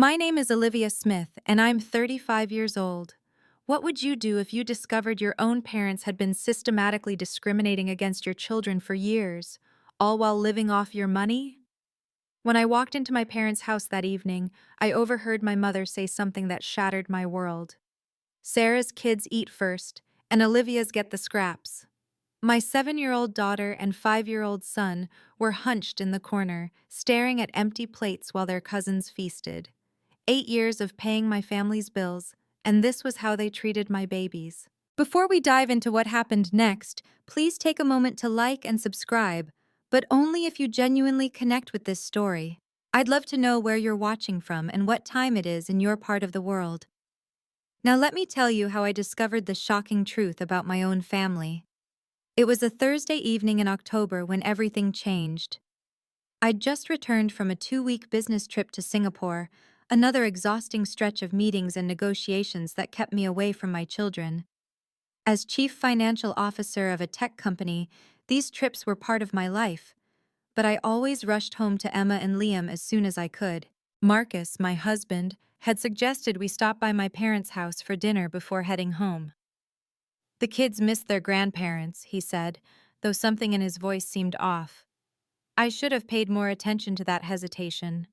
My name is Olivia Smith, and I'm 35 years old. What would you do if you discovered your own parents had been systematically discriminating against your children for years, all while living off your money? When I walked into my parents' house that evening, I overheard my mother say something that shattered my world. Sarah's kids eat first, and Olivia's get the scraps. My 7-year-old daughter and 5-year-old son were hunched in the corner, staring at empty plates while their cousins feasted. 8 years of paying my family's bills, and this was how they treated my babies. Before we dive into what happened next, please take a moment to like and subscribe, but only if you genuinely connect with this story. I'd love to know where you're watching from and what time it is in your part of the world. Now let me tell you how I discovered the shocking truth about my own family. It was a Thursday evening in October when everything changed. I'd just returned from a 2-week business trip to Singapore, another exhausting stretch of meetings and negotiations that kept me away from my children. As chief financial officer of a tech company, these trips were part of my life, but I always rushed home to Emma and Liam as soon as I could. Marcus, my husband, had suggested we stop by my parents' house for dinner before heading home. The kids missed their grandparents, he said, though something in his voice seemed off. I should have paid more attention to that hesitation.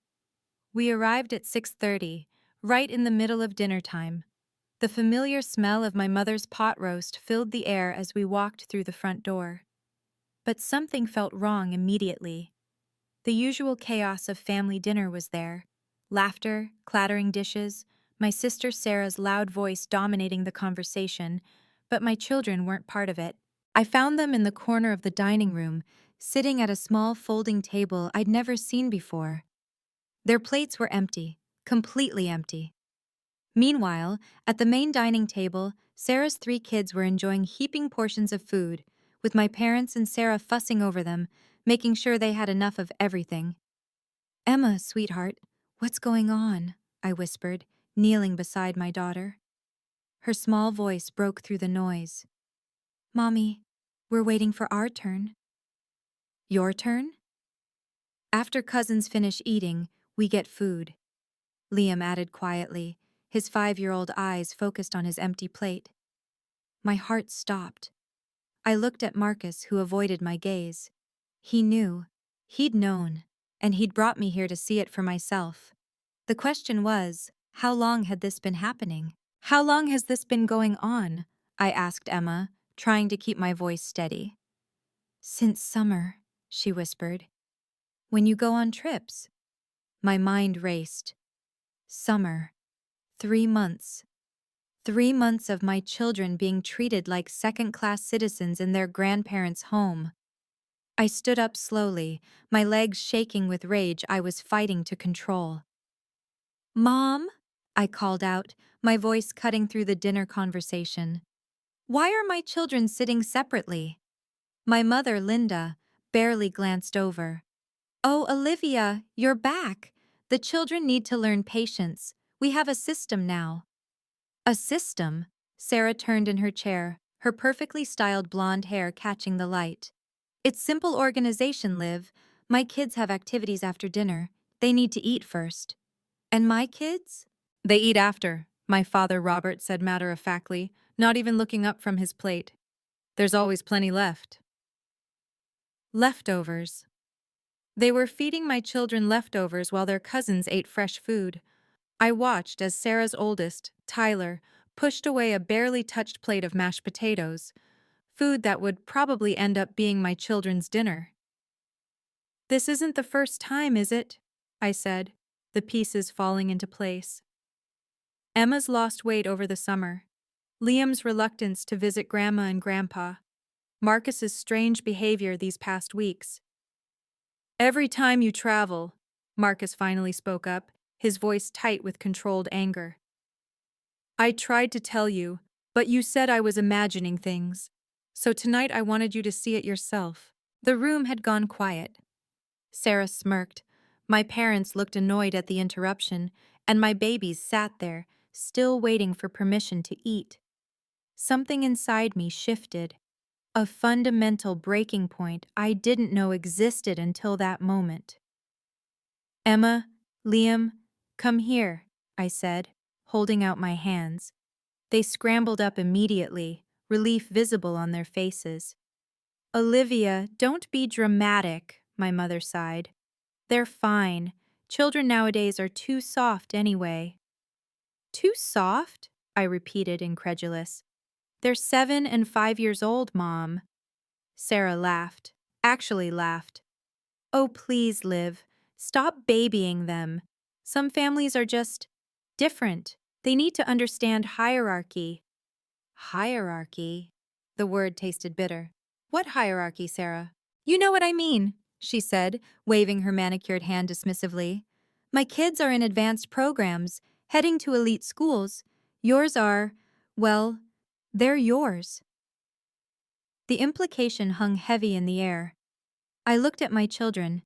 We arrived at 6:30, right in the middle of dinner time. The familiar smell of my mother's pot roast filled the air as we walked through the front door. But something felt wrong immediately. The usual chaos of family dinner was there. Laughter, clattering dishes, my sister Sarah's loud voice dominating the conversation, but my children weren't part of it. I found them in the corner of the dining room, sitting at a small folding table I'd never seen before. Their plates were empty, completely empty. Meanwhile, at the main dining table, Sarah's 3 kids were enjoying heaping portions of food, with my parents and Sarah fussing over them, making sure they had enough of everything. "Emma, sweetheart, what's going on?" I whispered, kneeling beside my daughter. Her small voice broke through the noise. "Mommy, we're waiting for our turn." "Your turn?" "After cousins finish eating, we get food," Liam added quietly, his 5-year-old eyes focused on his empty plate. My heart stopped. I looked at Marcus, who avoided my gaze. He knew. He'd known. And he'd brought me here to see it for myself. The question was, how long had this been happening? "How long has this been going on?" I asked Emma, trying to keep my voice steady. "Since summer," she whispered. "When you go on trips?" My mind raced. Summer. 3 months. 3 months of my children being treated like second-class citizens in their grandparents' home. I stood up slowly, my legs shaking with rage I was fighting to control. "Mom," I called out, my voice cutting through the dinner conversation. "Why are my children sitting separately?" My mother, Linda, barely glanced over. "Oh, Olivia, you're back. The children need to learn patience. We have a system now." "A system?" Sarah turned in her chair, her perfectly styled blonde hair catching the light. "It's simple organization, Liv. My kids have activities after dinner. They need to eat first." "And my kids?" "They eat after," my father Robert said matter-of-factly, not even looking up from his plate. "There's always plenty left." Leftovers. They were feeding my children leftovers while their cousins ate fresh food. I watched as Sarah's oldest, Tyler, pushed away a barely touched plate of mashed potatoes, food that would probably end up being my children's dinner. "This isn't the first time, is it?" I said, the pieces falling into place. Emma's lost weight over the summer. Liam's reluctance to visit Grandma and Grandpa. Marcus's strange behavior these past weeks. "Every time you travel," Marcus finally spoke up, his voice tight with controlled anger. "I tried to tell you, but you said I was imagining things. So tonight I wanted you to see it yourself." The room had gone quiet. Sarah smirked. My parents looked annoyed at the interruption, and my babies sat there, still waiting for permission to eat. Something inside me shifted. A fundamental breaking point I didn't know existed until that moment. "Emma, Liam, Come here, I said, holding out my hands. They scrambled up immediately, relief visible on their faces. Olivia, don't be dramatic, my mother sighed. They're fine. Children nowadays are too soft anyway. Too soft? I repeated, incredulous. They're 7 and 5 years old, Mom. Sarah laughed. Actually laughed. Oh, please, Liv. Stop babying them. Some families are just different. They need to understand hierarchy. Hierarchy? The word tasted bitter. What hierarchy, Sarah? You know what I mean, she said, waving her manicured hand dismissively. My kids are in advanced programs, heading to elite schools. Yours are, well, they're yours. The implication hung heavy in the air. I looked at my children,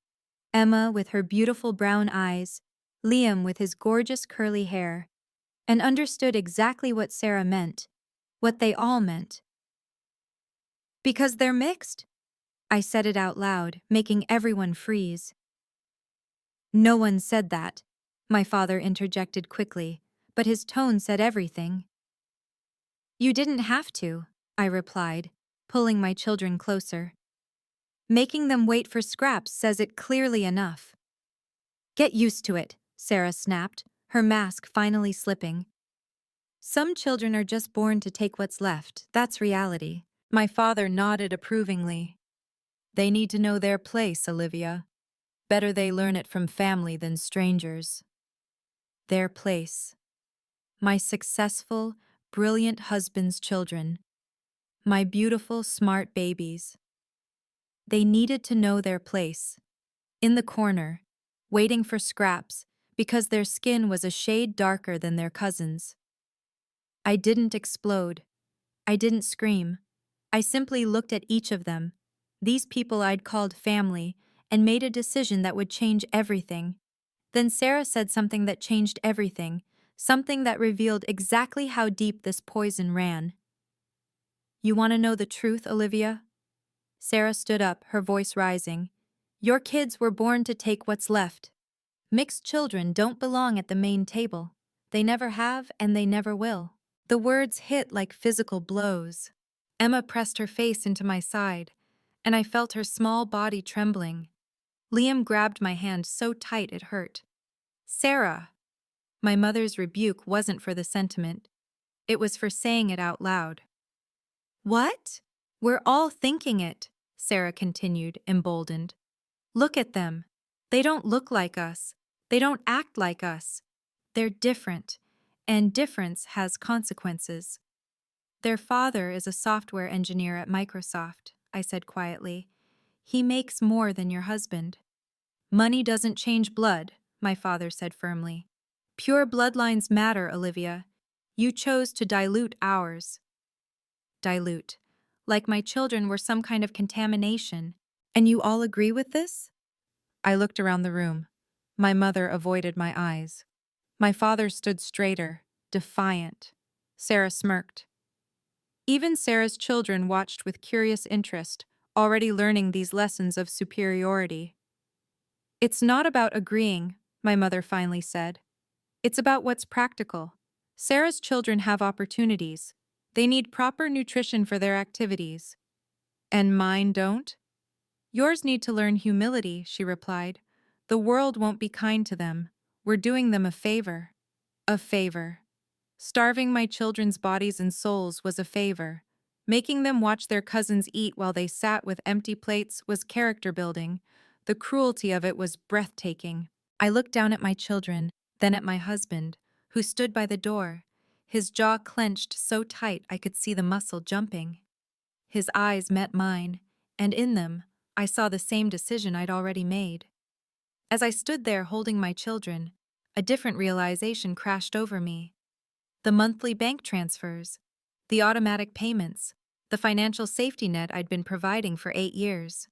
Emma with her beautiful brown eyes, Liam with his gorgeous curly hair, and understood exactly what Sarah meant, what they all meant. Because they're mixed? I said it out loud, making everyone freeze. No one said that, my father interjected quickly, but his tone said everything. You didn't have to, I replied, pulling my children closer. Making them wait for scraps says it clearly enough. Get used to it, Sarah snapped, her mask finally slipping. Some children are just born to take what's left, that's reality. My father nodded approvingly. They need to know their place, Olivia. Better they learn it from family than strangers. Their place. My successful, brilliant husband's children. My beautiful, smart babies. They needed to know their place. In the corner, waiting for scraps, because their skin was a shade darker than their cousins. I didn't explode. I didn't scream. I simply looked at each of them, these people I'd called family, and made a decision that would change everything. Then Sarah said something that changed everything, something that revealed exactly how deep this poison ran. You want to know the truth, Olivia? Sarah stood up, her voice rising. Your kids were born to take what's left. Mixed children don't belong at the main table. They never have and they never will. The words hit like physical blows. Emma pressed her face into my side, and I felt her small body trembling. Liam grabbed my hand so tight it hurt. Sarah! My mother's rebuke wasn't for the sentiment. It was for saying it out loud. What? We're all thinking it, Sarah continued, emboldened. Look at them. They don't look like us. They don't act like us. They're different, and difference has consequences. Their father is a software engineer at Microsoft, I said quietly. He makes more than your husband. Money doesn't change blood, my father said firmly. Pure bloodlines matter, Olivia. You chose to dilute ours. Dilute. Like my children were some kind of contamination. And you all agree with this? I looked around the room. My mother avoided my eyes. My father stood straighter, defiant. Sarah smirked. Even Sarah's children watched with curious interest, already learning these lessons of superiority. It's not about agreeing, my mother finally said. It's about what's practical. Sarah's children have opportunities. They need proper nutrition for their activities. And mine don't? Yours need to learn humility, she replied. The world won't be kind to them. We're doing them a favor. A favor. Starving my children's bodies and souls was a favor. Making them watch their cousins eat while they sat with empty plates was character building. The cruelty of it was breathtaking. I looked down at my children, then at my husband, who stood by the door, his jaw clenched so tight I could see the muscle jumping. His eyes met mine, and in them, I saw the same decision I'd already made. As I stood there holding my children, a different realization crashed over me. The monthly bank transfers, the automatic payments, the financial safety net I'd been providing for 8 years.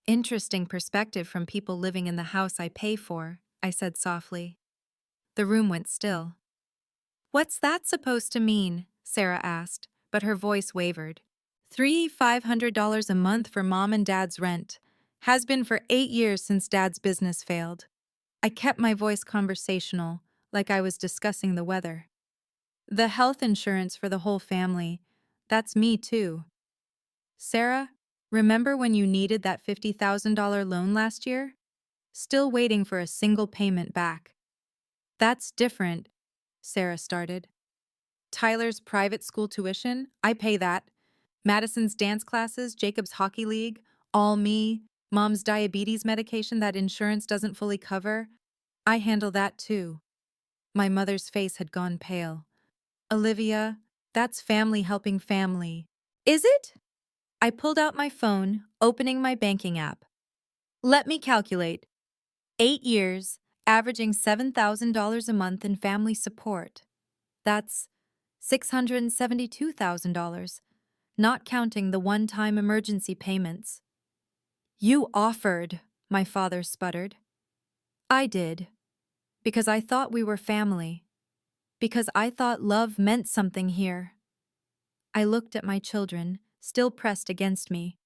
Interesting perspective from people living in the house I pay for, I said softly. The room went still. What's that supposed to mean? Sarah asked, but her voice wavered. $500 a month for mom and dad's rent. Has been for 8 years since dad's business failed. I kept my voice conversational, like I was discussing the weather. The health insurance for the whole family. That's me too. Sarah, remember when you needed that $50,000 loan last year? Still waiting for a single payment back. That's different, Sarah started. Tyler's private school tuition, I pay that. Madison's dance classes, Jacob's hockey league, all me. Mom's diabetes medication that insurance doesn't fully cover, I handle that too. My mother's face had gone pale. Olivia, that's family helping family. Is it? I pulled out my phone, opening my banking app. Let me calculate. 8 years, averaging $7,000 a month in family support. That's $672,000, not counting the one-time emergency payments. You offered, my father sputtered. I did, because I thought we were family, because I thought love meant something here. I looked at my children, still pressed against me.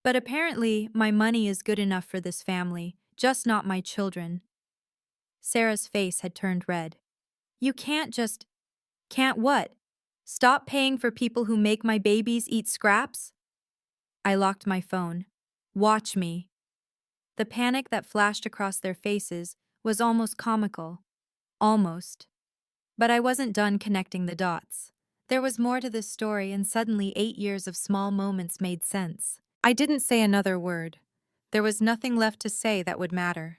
But apparently, my money is good enough for this family, just not my children. Sarah's face had turned red. You can't just... Can't what? Stop paying for people who make my babies eat scraps? I locked my phone. Watch me. The panic that flashed across their faces was almost comical. Almost. But I wasn't done connecting the dots. There was more to this story, and suddenly 8 years of small moments made sense. I didn't say another word. There was nothing left to say that would matter.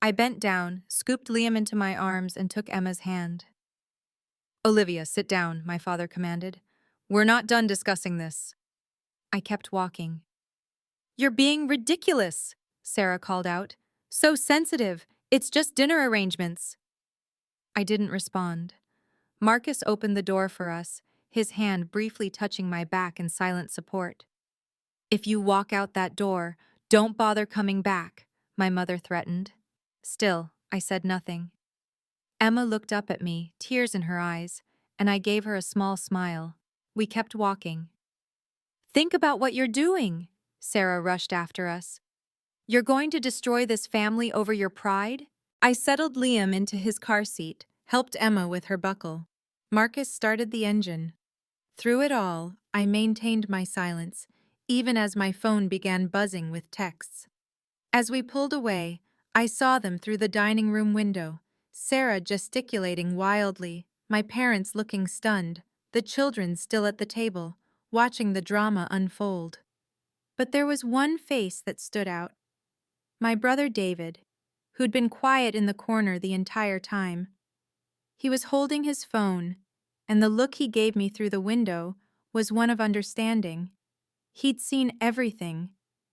I bent down, scooped Liam into my arms, and took Emma's hand. Olivia, sit down, my father commanded. We're not done discussing this. I kept walking. You're being ridiculous, Sarah called out. So sensitive. It's just dinner arrangements. I didn't respond. Marcus opened the door for us, his hand briefly touching my back in silent support. If you walk out that door, don't bother coming back, my mother threatened. Still, I said nothing. Emma looked up at me, tears in her eyes, and I gave her a small smile. We kept walking. Think about what you're doing, Sarah rushed after us. You're going to destroy this family over your pride? I settled Liam into his car seat, helped Emma with her buckle. Marcus started the engine. Through it all, I maintained my silence, even as my phone began buzzing with texts. As we pulled away, I saw them through the dining room window, Sarah gesticulating wildly, my parents looking stunned, the children still at the table, watching the drama unfold. But there was one face that stood out. My brother David, who'd been quiet in the corner the entire time. He was holding his phone, and the look he gave me through the window was one of understanding. He'd seen everything,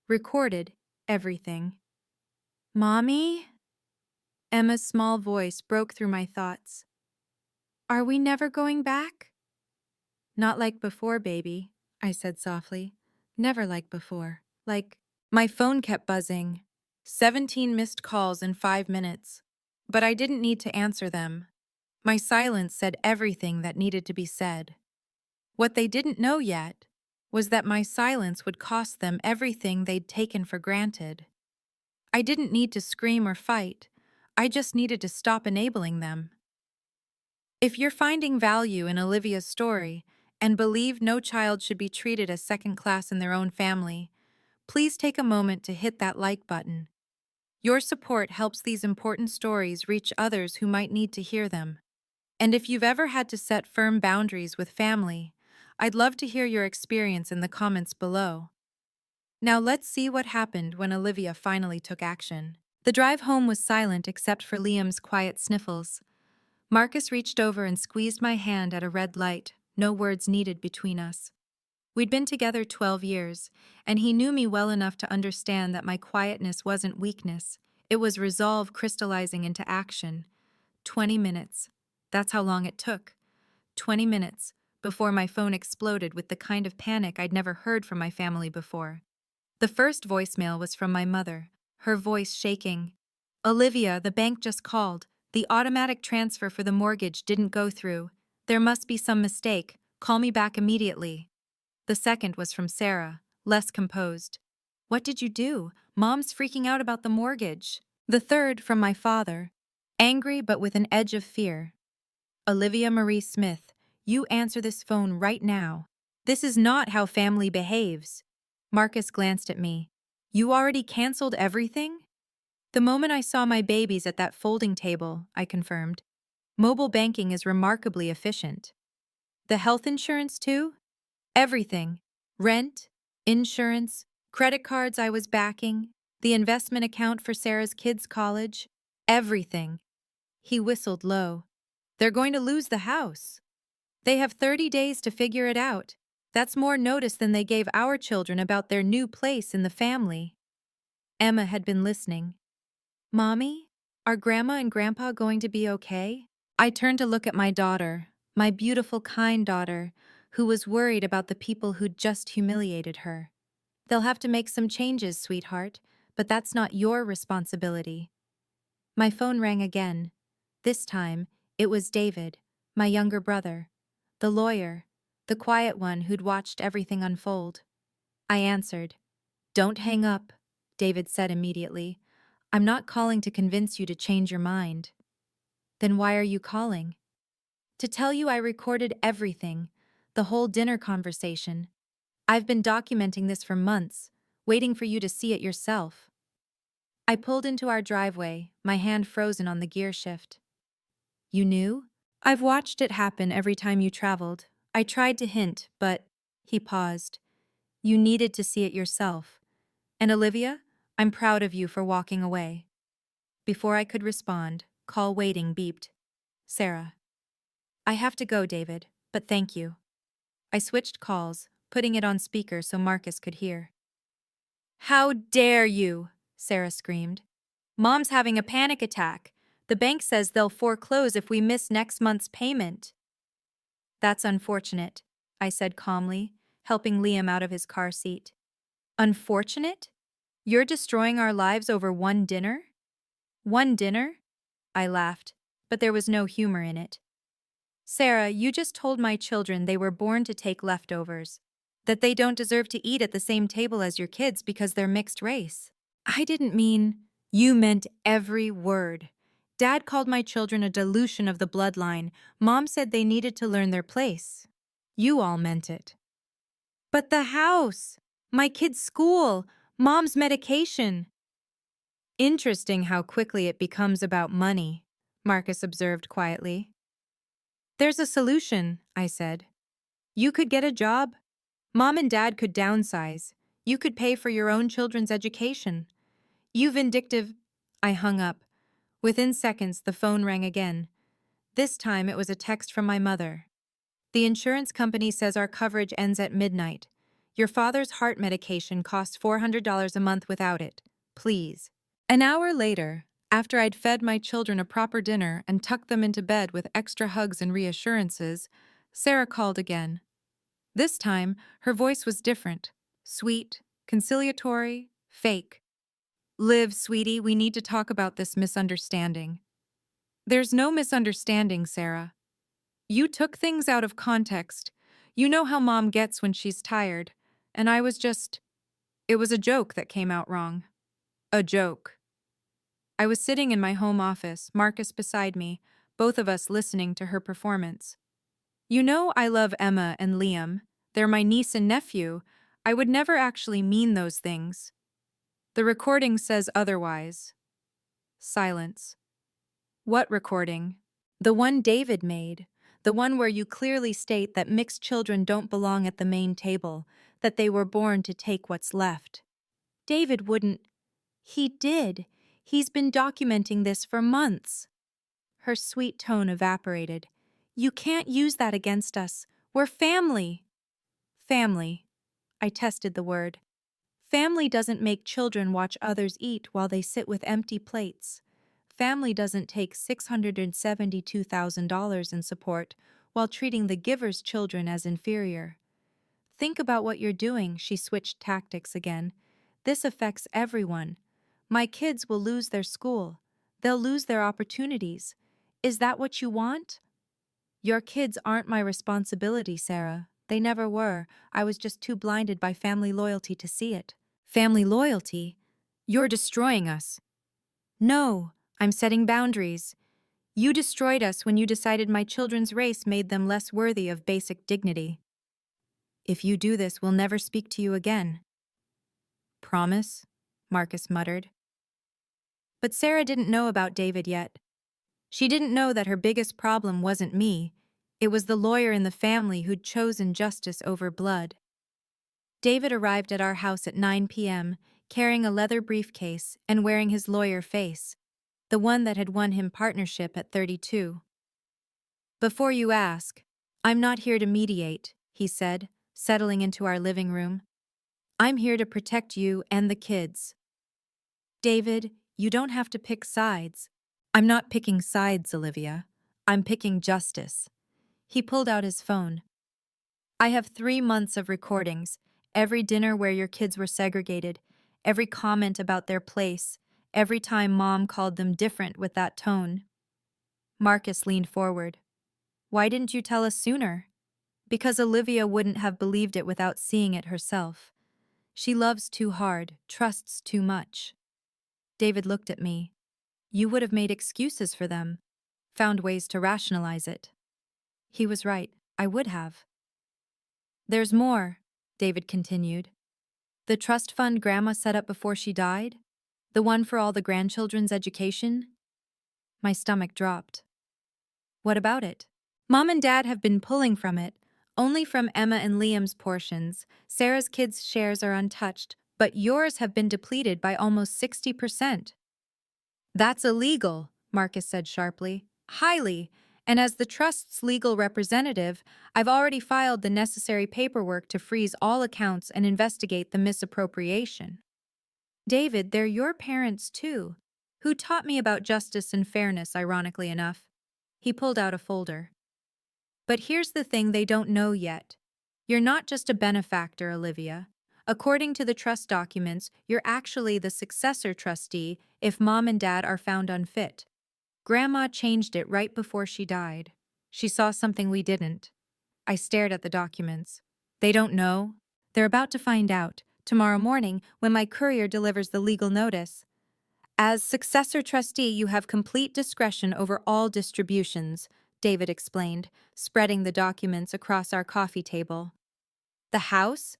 recorded everything. Mommy? Emma's small voice broke through my thoughts. Are we never going back? Not like before, baby, I said softly. Never like before. My phone kept buzzing. 17 missed calls in 5 minutes. But I didn't need to answer them. My silence said everything that needed to be said. What they didn't know yet was that my silence would cost them everything they'd taken for granted. I didn't need to scream or fight. I just needed to stop enabling them. If you're finding value in Olivia's story and believe no child should be treated as second class in their own family, please take a moment to hit that like button. Your support helps these important stories reach others who might need to hear them. And if you've ever had to set firm boundaries with family, I'd love to hear your experience in the comments below. Now let's see what happened when Olivia finally took action. The drive home was silent except for Liam's quiet sniffles. Marcus reached over and squeezed my hand at a red light, no words needed between us. We'd been together 12 years, and he knew me well enough to understand that my quietness wasn't weakness. It was resolve crystallizing into action. 20 minutes. That's how long it took. 20 minutes, before my phone exploded with the kind of panic I'd never heard from my family before. The first voicemail was from my mother, her voice shaking. Olivia, the bank just called. The automatic transfer for the mortgage didn't go through. There must be some mistake. Call me back immediately. The second was from Sarah, less composed. What did you do? Mom's freaking out about the mortgage. The third from my father, angry but with an edge of fear. Olivia Marie Smith, you answer this phone right now. This is not how family behaves. Marcus glanced at me. You already canceled everything? The moment I saw my babies at that folding table, I confirmed. Mobile banking is remarkably efficient. The health insurance too? Everything. Rent, insurance, credit cards I was backing, the investment account for Sarah's kids' college. Everything. He whistled low. They're going to lose the house. They have 30 days to figure it out. That's more notice than they gave our children about their new place in the family. Emma had been listening. Mommy, are Grandma and Grandpa going to be okay? I turned to look at my daughter, my beautiful, kind daughter, who was worried about the people who'd just humiliated her. They'll have to make some changes, sweetheart, but that's not your responsibility. My phone rang again. This time, it was David, my younger brother, the lawyer, the quiet one who'd watched everything unfold. I answered. Don't hang up, David said immediately. I'm not calling to convince you to change your mind. Then why are you calling? To tell you I recorded everything, the whole dinner conversation. I've been documenting this for months, waiting for you to see it yourself. I pulled into our driveway, my hand frozen on the gear shift. You knew? I've watched it happen every time you traveled. I tried to hint, but... He paused. You needed to see it yourself. And Olivia, I'm proud of you for walking away. Before I could respond, call waiting beeped. Sarah. I have to go, David, but thank you. I switched calls, putting it on speaker so Marcus could hear. How dare you, Sarah screamed. Mom's having a panic attack. The bank says they'll foreclose if we miss next month's payment. That's unfortunate, I said calmly, helping Liam out of his car seat. Unfortunate? You're destroying our lives over one dinner? One dinner? I laughed, but there was no humor in it. Sarah, you just told my children they were born to take leftovers, that they don't deserve to eat at the same table as your kids because they're mixed race. I didn't mean... You meant every word. Dad called my children a dilution of the bloodline. Mom said they needed to learn their place. You all meant it. But the house, my kids' school, Mom's medication. Interesting how quickly it becomes about money, Marcus observed quietly. There's a solution, I said. You could get a job. Mom and Dad could downsize. You could pay for your own children's education. You vindictive... I hung up. Within seconds, the phone rang again. This time, it was a text from my mother. The insurance company says our coverage ends at midnight. Your father's heart medication costs $400 a month without it. Please. An hour later, after I'd fed my children a proper dinner and tucked them into bed with extra hugs and reassurances, Sarah called again. This time, her voice was different. Sweet, conciliatory, fake. Liv, sweetie, we need to talk about this misunderstanding. There's no misunderstanding, Sarah. You took things out of context. You know how Mom gets when she's tired. And I was just... It was a joke that came out wrong. A joke. I was sitting in my home office, Marcus beside me, both of us listening to her performance. You know I love Emma and Liam. They're my niece and nephew. I would never actually mean those things. The recording says otherwise. Silence. What recording? The one David made. The one where you clearly state that mixed children don't belong at the main table, that they were born to take what's left. David wouldn't. He did. He's been documenting this for months. Her sweet tone evaporated. You can't use that against us. We're family. Family. I tested the word. Family doesn't make children watch others eat while they sit with empty plates. Family doesn't take $672,000 in support while treating the giver's children as inferior. Think about what you're doing, she switched tactics again. This affects everyone. My kids will lose their school. They'll lose their opportunities. Is that what you want? Your kids aren't my responsibility, Sarah. They never were. I was just too blinded by family loyalty to see it. Family loyalty? You're destroying us. No, I'm setting boundaries. You destroyed us when you decided my children's race made them less worthy of basic dignity. If you do this, we'll never speak to you again. Promise? Marcus muttered. But Sarah didn't know about David yet. She didn't know that her biggest problem wasn't me. It was the lawyer in the family who'd chosen justice over blood. David arrived at our house at 9 p.m., carrying a leather briefcase and wearing his lawyer face, the one that had won him partnership at 32. Before you ask, I'm not here to mediate, he said, settling into our living room. I'm here to protect you and the kids. David, you don't have to pick sides. I'm not picking sides, Olivia. I'm picking justice. He pulled out his phone. I have 3 months of recordings, every dinner where your kids were segregated, every comment about their place, every time Mom called them different with that tone. Marcus leaned forward. Why didn't you tell us sooner? Because Olivia wouldn't have believed it without seeing it herself. She loves too hard, trusts too much. David looked at me. You would have made excuses for them, found ways to rationalize it. He was right, I would have. There's more, David continued. The trust fund Grandma set up before she died? The one for all the grandchildren's education? My stomach dropped. What about it? Mom and Dad have been pulling from it, only from Emma and Liam's portions. Sarah's kids' shares are untouched, but yours have been depleted by almost 60%. That's illegal, Marcus said sharply. Highly. And as the trust's legal representative, I've already filed the necessary paperwork to freeze all accounts and investigate the misappropriation. David, they're your parents too, who taught me about justice and fairness, ironically enough. He pulled out a folder. But here's the thing they don't know yet. You're not just a benefactor, Olivia. According to the trust documents, you're actually the successor trustee if Mom and Dad are found unfit. Grandma changed it right before she died. She saw something we didn't. I stared at the documents. They don't know. They're about to find out, tomorrow morning when my courier delivers the legal notice. As successor trustee, you have complete discretion over all distributions, David explained, spreading the documents across our coffee table. The house?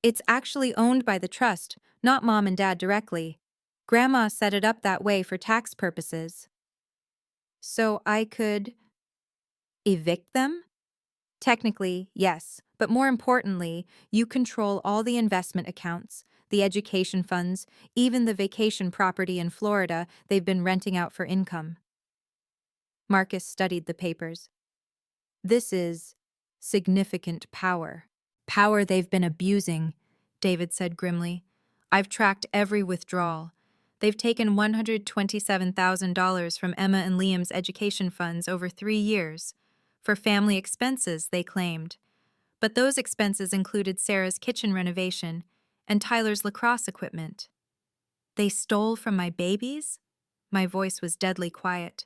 It's actually owned by the trust, not Mom and Dad directly. Grandma set it up that way for tax purposes. So I could evict them? Technically, yes, but more importantly, you control all the investment accounts, the education funds, even the vacation property in Florida they've been renting out for income. Marcus studied the papers. This is significant power. Power they've been abusing, David said grimly. I've tracked every withdrawal. They've taken $127,000 from Emma and Liam's education funds over 3 years. For family expenses, they claimed. But those expenses included Sarah's kitchen renovation and Tyler's lacrosse equipment. They stole from my babies? My voice was deadly quiet.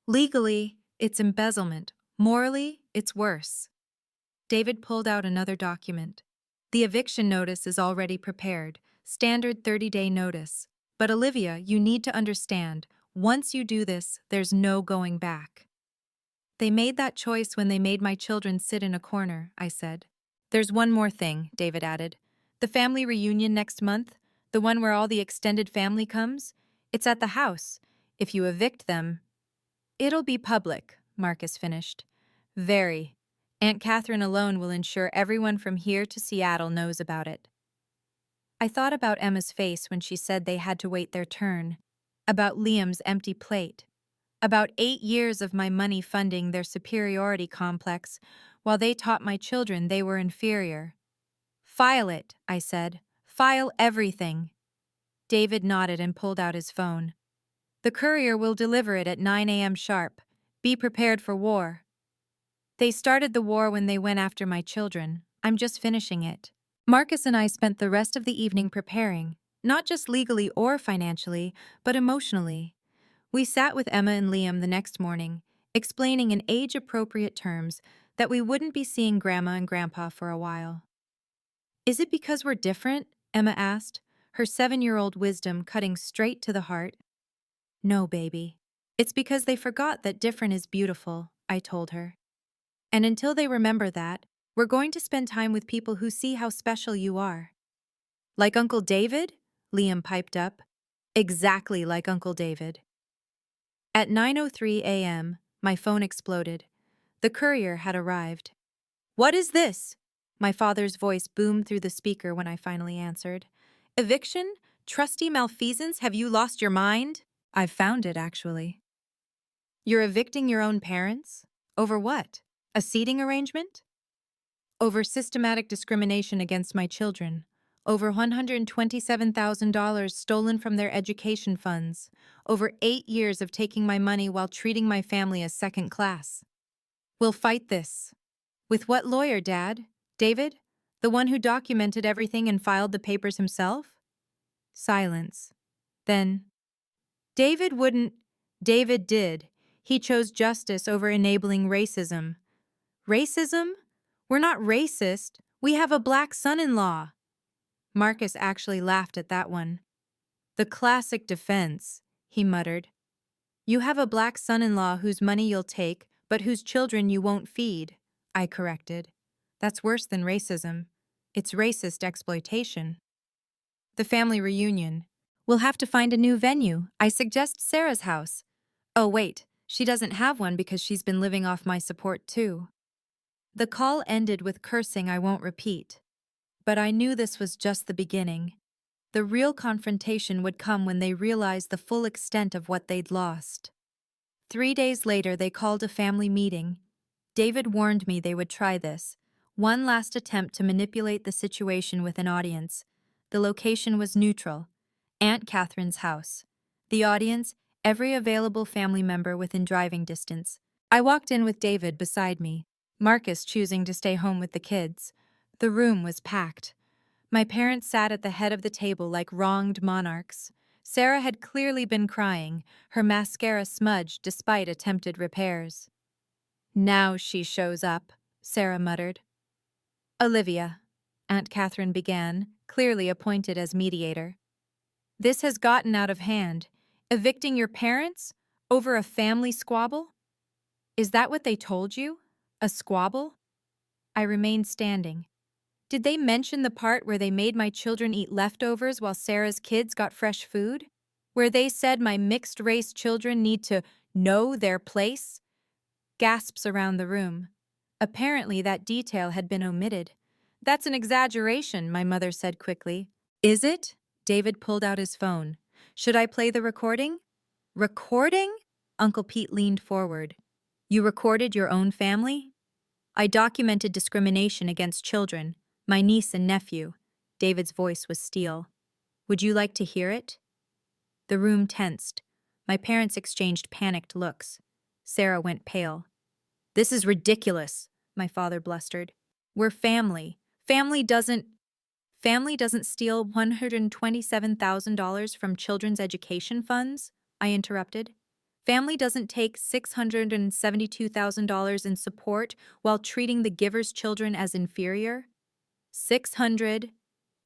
Legally, it's embezzlement. Morally, it's worse. David pulled out another document. The eviction notice is already prepared, standard 30-day notice. But Olivia, you need to understand, once you do this, there's no going back. They made that choice when they made my children sit in a corner, I said. There's one more thing, David added. The family reunion next month, the one where all the extended family comes, it's at the house. If you evict them, it'll be public, Marcus finished. Very. Aunt Catherine alone will ensure everyone from here to Seattle knows about it. I thought about Emma's face when she said they had to wait their turn, about Liam's empty plate, about 8 years of my money funding their superiority complex while they taught my children they were inferior. File it, I said. File everything. David nodded and pulled out his phone. The courier will deliver it at 9 a.m. sharp. Be prepared for war. They started the war when they went after my children. I'm just finishing it. Marcus and I spent the rest of the evening preparing, not just legally or financially, but emotionally. We sat with Emma and Liam the next morning, explaining in age-appropriate terms that we wouldn't be seeing Grandma and Grandpa for a while. Is it because we're different? Emma asked, her 7-year-old wisdom cutting straight to the heart. No, baby. It's because they forgot that different is beautiful, I told her. And until they remember that, we're going to spend time with people who see how special you are. Like Uncle David? Liam piped up. Exactly like Uncle David. At 9:03 a.m., my phone exploded. The courier had arrived. What is this? My father's voice boomed through the speaker when I finally answered. Eviction? Trustee malfeasance? Have you lost your mind? I've found it, actually. You're evicting your own parents? Over what? A seating arrangement? Over systematic discrimination against my children. Over $127,000 stolen from their education funds. Over 8 years of taking my money while treating my family as second class. We'll fight this. With what lawyer, Dad? David? The one who documented everything and filed the papers himself? Silence. Then, David wouldn't. David did. He chose justice over enabling racism. Racism? We're not racist. We have a black son-in-law. Marcus actually laughed at that one. The classic defense, he muttered. You have a black son-in-law whose money you'll take, but whose children you won't feed, I corrected. That's worse than racism. It's racist exploitation. The family reunion. We'll have to find a new venue. I suggest Sarah's house. Oh, wait, she doesn't have one because she's been living off my support too. The call ended with cursing I won't repeat. But I knew this was just the beginning. The real confrontation would come when they realized the full extent of what they'd lost. 3 days later, they called a family meeting. David warned me they would try this. One last attempt to manipulate the situation with an audience. The location was neutral. Aunt Catherine's house. The audience, every available family member within driving distance. I walked in with David beside me, Marcus choosing to stay home with the kids. The room was packed. My parents sat at the head of the table like wronged monarchs. Sarah had clearly been crying, her mascara smudged despite attempted repairs. Now she shows up, Sarah muttered. Olivia, Aunt Catherine began, clearly appointed as mediator. This has gotten out of hand. Evicting your parents? Over a family squabble? Is that what they told you? A squabble? I remained standing. Did they mention the part where they made my children eat leftovers while Sarah's kids got fresh food? Where they said my mixed-race children need to know their place? Gasps around the room. Apparently that detail had been omitted. That's an exaggeration, my mother said quickly. Is it? David pulled out his phone. Should I play the recording? Recording? Uncle Pete leaned forward. You recorded your own family? I documented discrimination against children, my niece and nephew. David's voice was steel. Would you like to hear it? The room tensed. My parents exchanged panicked looks. Sarah went pale. This is ridiculous, my father blustered. We're family. Family doesn't steal $127,000 from children's education funds, I interrupted. Family doesn't take $672,000 in support while treating the giver's children as inferior. 600.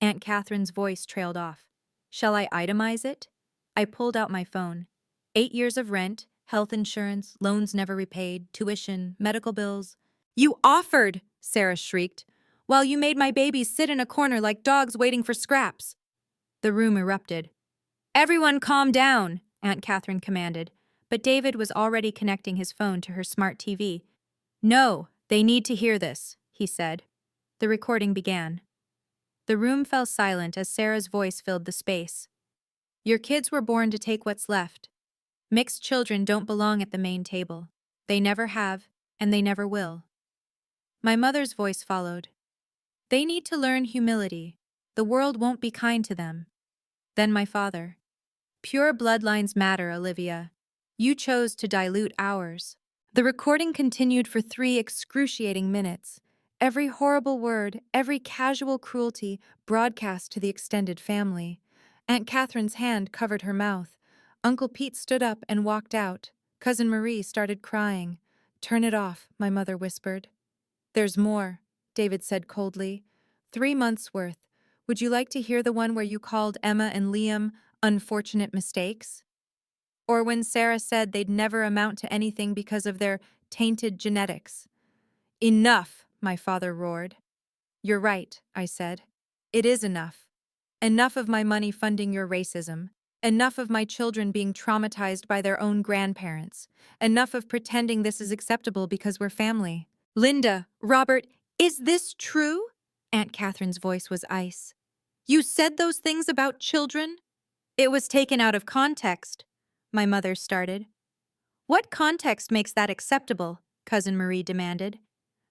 Aunt Catherine's voice trailed off. Shall I itemize it? I pulled out my phone. 8 years of rent, health insurance, loans never repaid, tuition, medical bills. You offered, Sarah shrieked, while you made my babies sit in a corner like dogs waiting for scraps. The room erupted. Everyone calm down, Aunt Catherine commanded, but David was already connecting his phone to her smart TV. No, they need to hear this, he said. The recording began. The room fell silent as Sarah's voice filled the space. Your kids were born to take what's left. Mixed children don't belong at the main table. They never have, and they never will. My mother's voice followed. They need to learn humility. The world won't be kind to them. Then my father. Pure bloodlines matter, Olivia. You chose to dilute ours. The recording continued for 3 excruciating minutes. Every horrible word, every casual cruelty broadcast to the extended family. Aunt Catherine's hand covered her mouth. Uncle Pete stood up and walked out. Cousin Marie started crying. Turn it off, my mother whispered. There's more, David said coldly. 3 months' worth. Would you like to hear the one where you called Emma and Liam unfortunate mistakes? Or when Sarah said they'd never amount to anything because of their tainted genetics. Enough, my father roared. You're right, I said. It is enough. Enough of my money funding your racism. Enough of my children being traumatized by their own grandparents. Enough of pretending this is acceptable because we're family. Linda, Robert, is this true? Aunt Catherine's voice was ice. You said those things about children? It was taken out of context, my mother started. What context makes that acceptable? Cousin Marie demanded.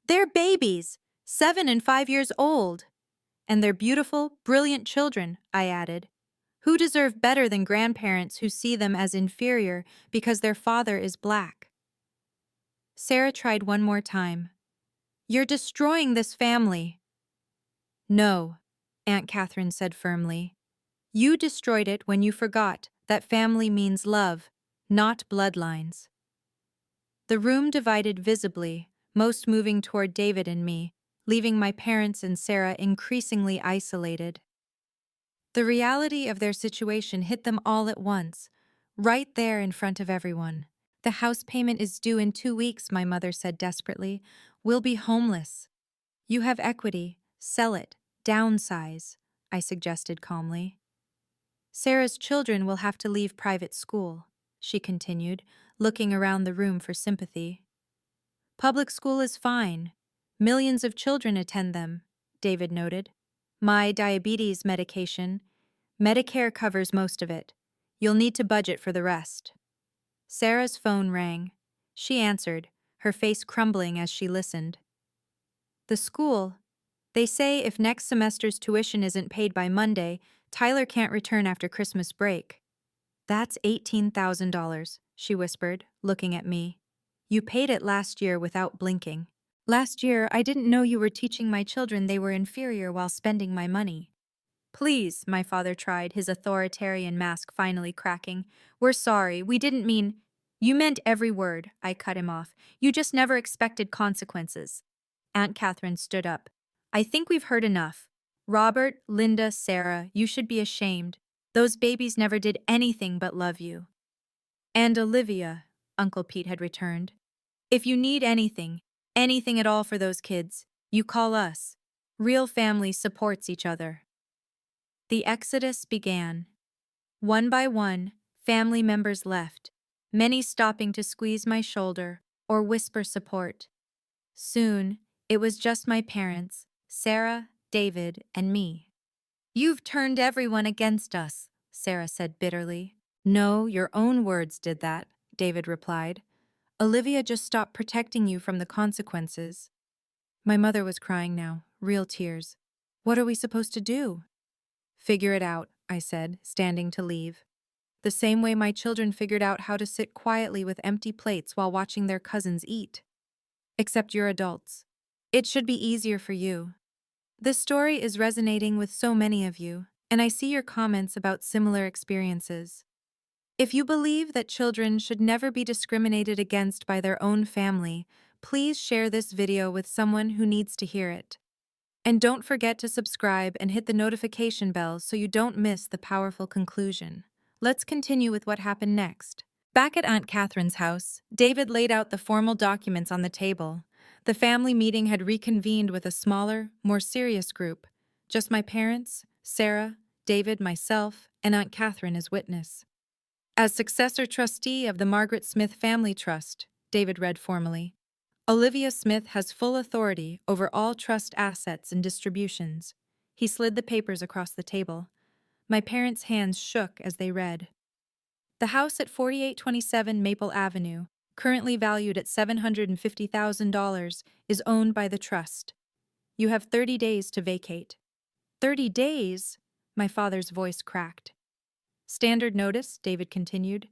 They're babies, 7 and 5 years old. And they're beautiful, brilliant children, I added. Who deserve better than grandparents who see them as inferior because their father is black? Sarah tried one more time. You're destroying this family. No, Aunt Catherine said firmly. You destroyed it when you forgot that family means love, not bloodlines. The room divided visibly, most moving toward David and me, leaving my parents and Sarah increasingly isolated. The reality of their situation hit them all at once, right there in front of everyone. The house payment is due in 2 weeks, my mother said desperately. We'll be homeless. You have equity. Sell it. Downsize, I suggested calmly. Sarah's children will have to leave private school, she continued, looking around the room for sympathy. Public school is fine. Millions of children attend them, David noted. My diabetes medication, Medicare covers most of it. You'll need to budget for the rest. Sarah's phone rang. She answered, her face crumbling as she listened. The school. They say if next semester's tuition isn't paid by Monday, Tyler can't return after Christmas break. That's $18,000, she whispered, looking at me. You paid it last year without blinking. Last year, I didn't know you were teaching my children they were inferior while spending my money. Please, my father tried, his authoritarian mask finally cracking. We're sorry, we didn't mean… You meant every word, I cut him off. You just never expected consequences. Aunt Catherine stood up. I think we've heard enough. Robert, Linda, Sarah, you should be ashamed. Those babies never did anything but love you. And Olivia, Uncle Pete had returned. If you need anything, anything at all for those kids, you call us. Real family supports each other. The exodus began. One by one, family members left, many stopping to squeeze my shoulder or whisper support. Soon, it was just my parents, Sarah, David, and me. You've turned everyone against us, Sarah said bitterly. No, your own words did that, David replied. Olivia just stopped protecting you from the consequences. My mother was crying now, real tears. What are we supposed to do? Figure it out, I said, standing to leave. The same way my children figured out how to sit quietly with empty plates while watching their cousins eat. Except you're adults. It should be easier for you. This story is resonating with so many of you, and I see your comments about similar experiences. If you believe that children should never be discriminated against by their own family, please share this video with someone who needs to hear it. And don't forget to subscribe and hit the notification bell so you don't miss the powerful conclusion. Let's continue with what happened next. Back at Aunt Catherine's house, David laid out the formal documents on the table. The family meeting had reconvened with a smaller, more serious group. Just my parents, Sarah, David, myself, and Aunt Catherine as witness. As successor trustee of the Margaret Smith Family Trust, David read formally, Olivia Smith has full authority over all trust assets and distributions. He slid the papers across the table. My parents' hands shook as they read. The house at 4827 Maple Avenue, currently valued at $750,000, is owned by the trust. You have 30 days to vacate. 30 days? My father's voice cracked. Standard notice, David continued.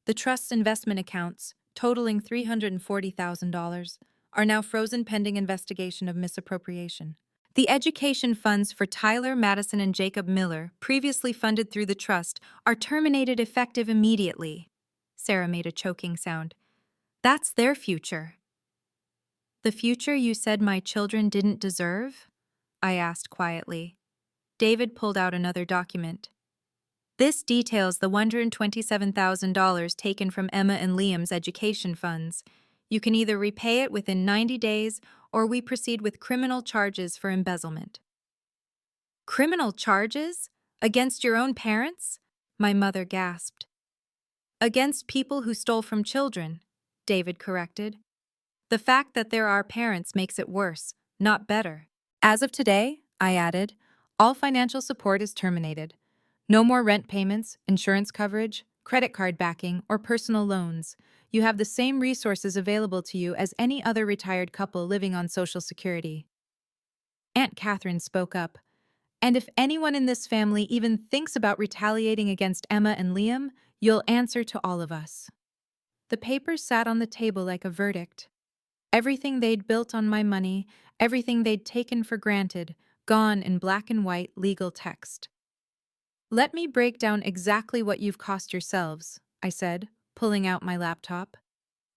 The trust's investment accounts, totaling $340,000, are now frozen pending investigation of misappropriation. The education funds for Tyler, Madison, and Jacob Miller, previously funded through the trust, are terminated effective immediately. Sarah made a choking sound. That's their future. The future you said my children didn't deserve? I asked quietly. David pulled out another document. This details the $127,000 taken from Emma and Liam's education funds. You can either repay it within 90 days or we proceed with criminal charges for embezzlement. Criminal charges? Against your own parents? My mother gasped. Against people who stole from children, David corrected. The fact that there are parents makes it worse, not better. As of today, I added, all financial support is terminated. No more rent payments, insurance coverage, credit card backing, or personal loans. You have the same resources available to you as any other retired couple living on Social Security. Aunt Catherine spoke up. And if anyone in this family even thinks about retaliating against Emma and Liam, you'll answer to all of us. The papers sat on the table like a verdict. Everything they'd built on my money, everything they'd taken for granted, gone in black and white legal text. Let me break down exactly what you've cost yourselves, I said, pulling out my laptop.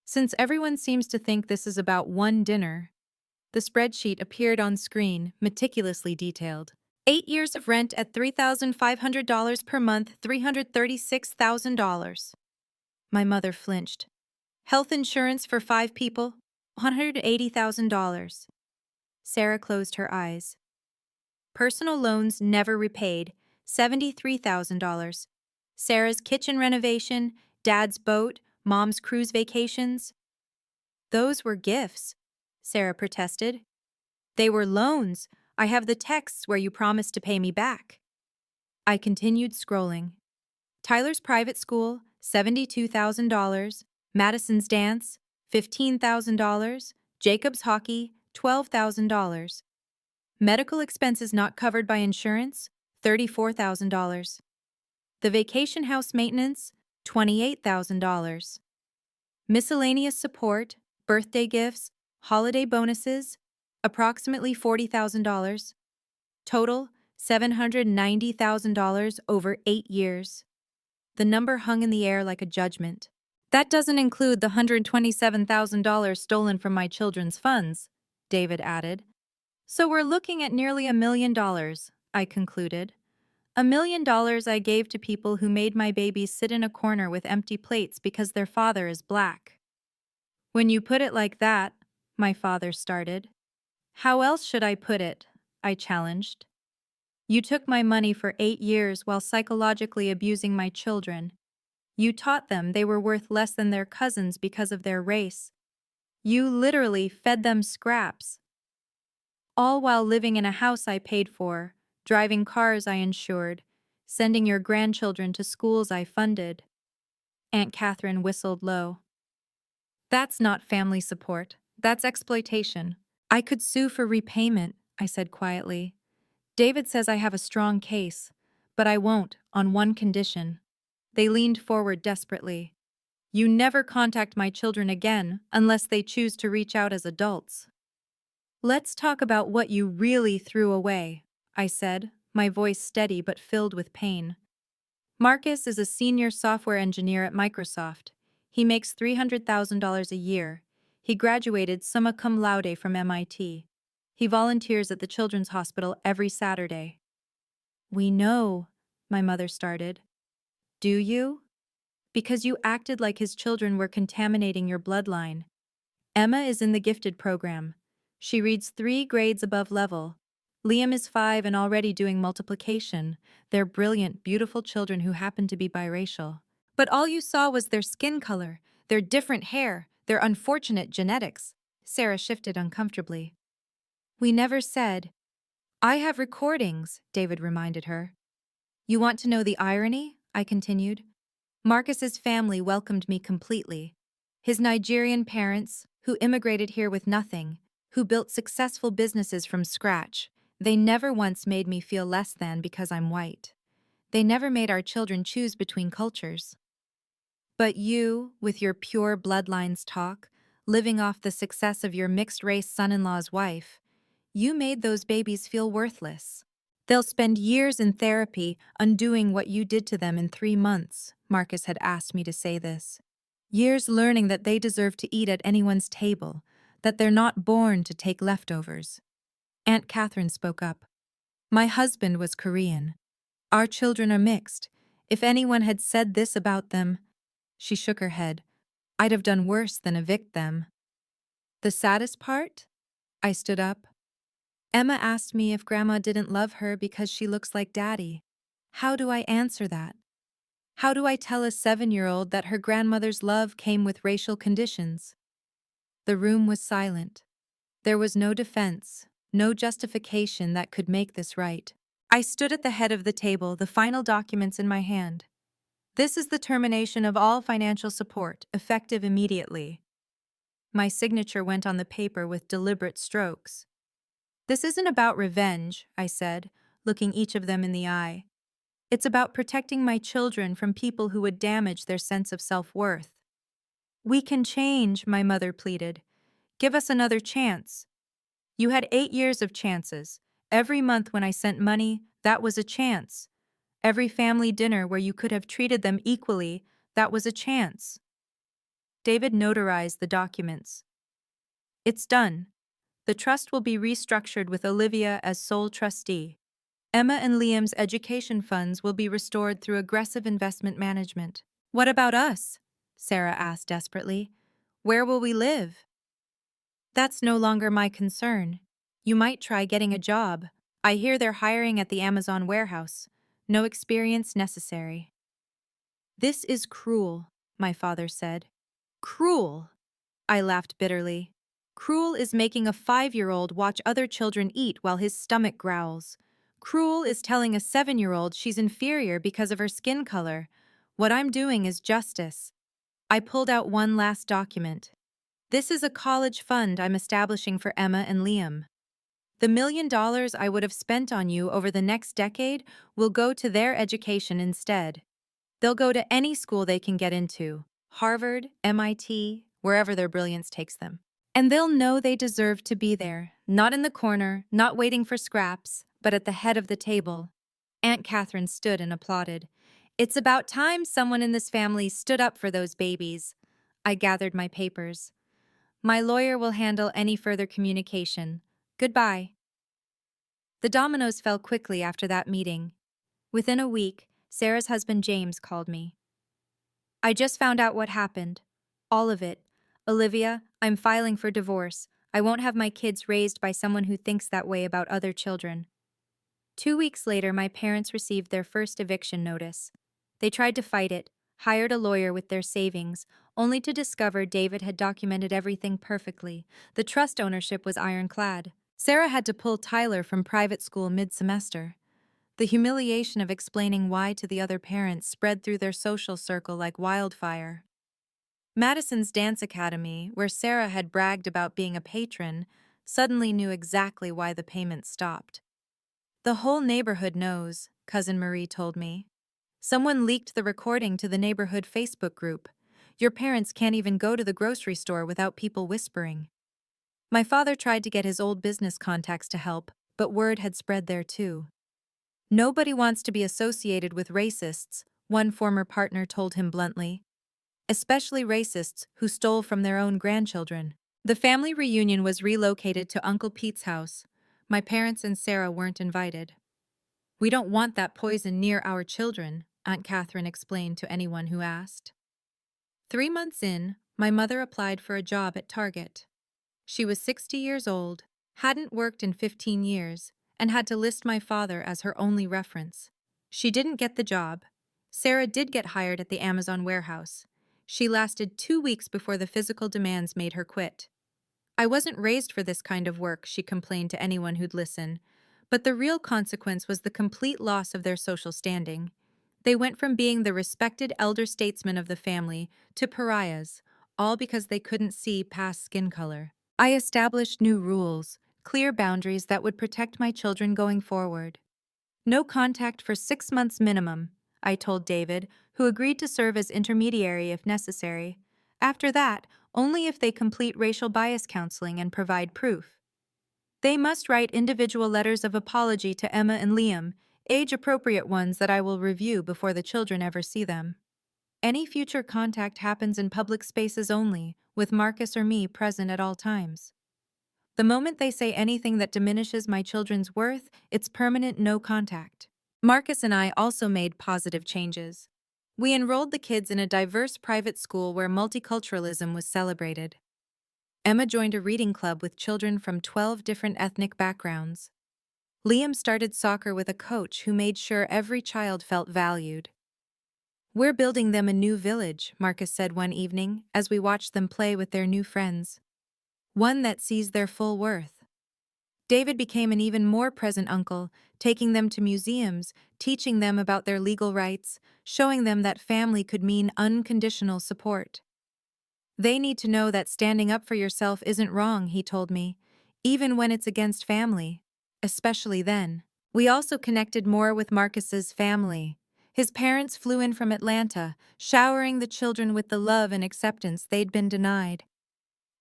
Since everyone seems to think this is about one dinner, the spreadsheet appeared on screen, meticulously detailed. 8 years of rent at $3,500 per month, $336,000. My mother flinched. Health insurance for 5 people, $180,000. Sarah closed her eyes. Personal loans never repaid, $73,000. Sarah's kitchen renovation, Dad's boat, Mom's cruise vacations. Those were gifts, Sarah protested. They were loans. I have the texts where you promised to pay me back. I continued scrolling. Tyler's private school, $72,000. Madison's dance, $15,000. Jacob's hockey, $12,000. Medical expenses not covered by insurance, $34,000. The vacation house maintenance, $28,000. Miscellaneous support, birthday gifts, holiday bonuses, approximately $40,000. Total, $790,000 over 8 years. The number hung in the air like a judgment. That doesn't include the $127,000 stolen from my children's funds, David added. So we're looking at nearly $1 million, I concluded. $1 million I gave to people who made my babies sit in a corner with empty plates because their father is black. When you put it like that, my father started. How else should I put it? I challenged. You took my money for 8 years while psychologically abusing my children. You taught them they were worth less than their cousins because of their race. You literally fed them scraps. All while living in a house I paid for, driving cars I insured, sending your grandchildren to schools I funded. Aunt Catherine whistled low. That's not family support. That's exploitation. I could sue for repayment, I said quietly. David says I have a strong case, but I won't, on one condition. They leaned forward desperately. You never contact my children again unless they choose to reach out as adults. Let's talk about what you really threw away, I said, my voice steady but filled with pain. Marcus is a senior software engineer at Microsoft. He makes $300,000 a year. He graduated summa cum laude from MIT. He volunteers at the Children's Hospital every Saturday. We know, my mother started. Do you? Because you acted like his children were contaminating your bloodline. Emma is in the gifted program. She reads 3 grades above level. Liam is 5 and already doing multiplication. They're brilliant, beautiful children who happen to be biracial. But all you saw was their skin color, their different hair, their unfortunate genetics. Sarah shifted uncomfortably. We never said. I have recordings, David reminded her. You want to know the irony? I continued. Marcus's family welcomed me completely. His Nigerian parents, who immigrated here with nothing, who built successful businesses from scratch, they never once made me feel less than because I'm white. They never made our children choose between cultures. But you, with your pure bloodlines talk, living off the success of your mixed-race son-in-law's wife, you made those babies feel worthless. They'll spend years in therapy undoing what you did to them in 3 months, Marcus had asked me to say this. Years learning that they deserve to eat at anyone's table, that they're not born to take leftovers. Aunt Catherine spoke up. My husband was Korean. Our children are mixed. If anyone had said this about them, she shook her head, I'd have done worse than evict them. The saddest part? I stood up. Emma asked me if Grandma didn't love her because she looks like Daddy. How do I answer that? How do I tell a 7-year-old that her grandmother's love came with racial conditions? The room was silent. There was no defense, no justification that could make this right. I stood at the head of the table, the final documents in my hand. This is the termination of all financial support, effective immediately. My signature went on the paper with deliberate strokes. This isn't about revenge, I said, looking each of them in the eye. It's about protecting my children from people who would damage their sense of self-worth. We can change, my mother pleaded. Give us another chance. You had 8 years of chances. Every month when I sent money, that was a chance. Every family dinner where you could have treated them equally, that was a chance. David notarized the documents. It's done. The trust will be restructured with Olivia as sole trustee. Emma and Liam's education funds will be restored through aggressive investment management. What about us? Sarah asked desperately. Where will we live? That's no longer my concern. You might try getting a job. I hear they're hiring at the Amazon warehouse. No experience necessary. This is cruel, my father said. Cruel. I laughed bitterly. Cruel is making a 5-year-old watch other children eat while his stomach growls. Cruel is telling a 7-year-old she's inferior because of her skin color. What I'm doing is justice. I pulled out one last document. This is a college fund I'm establishing for Emma and Liam. The $1 million I would have spent on you over the next decade will go to their education instead. They'll go to any school they can get into, Harvard, MIT, wherever their brilliance takes them. And they'll know they deserve to be there, not in the corner, not waiting for scraps, but at the head of the table. Aunt Catherine stood and applauded. It's about time someone in this family stood up for those babies. I gathered my papers. My lawyer will handle any further communication. Goodbye. The dominoes fell quickly after that meeting. Within a week, Sarah's husband James called me. I just found out what happened. All of it. Olivia, I'm filing for divorce. I won't have my kids raised by someone who thinks that way about other children. 2 weeks later, my parents received their first eviction notice. They tried to fight it, hired a lawyer with their savings, only to discover David had documented everything perfectly. The trust ownership was ironclad. Sarah had to pull Tyler from private school mid-semester. The humiliation of explaining why to the other parents spread through their social circle like wildfire. Madison's dance academy, where Sarah had bragged about being a patron, suddenly knew exactly why the payment stopped. The whole neighborhood knows, Cousin Marie told me. Someone leaked the recording to the neighborhood Facebook group. Your parents can't even go to the grocery store without people whispering. My father tried to get his old business contacts to help, but word had spread there too. Nobody wants to be associated with racists, one former partner told him bluntly. Especially racists who stole from their own grandchildren. The family reunion was relocated to Uncle Pete's house. My parents and Sarah weren't invited. We don't want that poison near our children, Aunt Catherine explained to anyone who asked. 3 months in, my mother applied for a job at Target. She was 60 years old, hadn't worked in 15 years, and had to list my father as her only reference. She didn't get the job. Sarah did get hired at the Amazon warehouse. She lasted 2 weeks before the physical demands made her quit. I wasn't raised for this kind of work, she complained to anyone who'd listen. But the real consequence was the complete loss of their social standing. They went from being the respected elder statesmen of the family to pariahs, all because they couldn't see past skin color. I established new rules, clear boundaries that would protect my children going forward. No contact for 6 months minimum, I told David, who agreed to serve as intermediary if necessary. After that, only if they complete racial bias counseling and provide proof. They must write individual letters of apology to Emma and Liam, age-appropriate ones that I will review before the children ever see them. Any future contact happens in public spaces only, with Marcus or me present at all times. The moment they say anything that diminishes my children's worth, it's permanent no contact. Marcus and I also made positive changes. We enrolled the kids in a diverse private school where multiculturalism was celebrated. Emma joined a reading club with children from 12 different ethnic backgrounds. Liam started soccer with a coach who made sure every child felt valued. "We're building them a new village," Marcus said one evening as we watched them play with their new friends. "One that sees their full worth." David became an even more present uncle, taking them to museums, teaching them about their legal rights, showing them that family could mean unconditional support. "They need to know that standing up for yourself isn't wrong," he told me, "even when it's against family. Especially then." We also connected more with Marcus's family. His parents flew in from Atlanta, showering the children with the love and acceptance they'd been denied.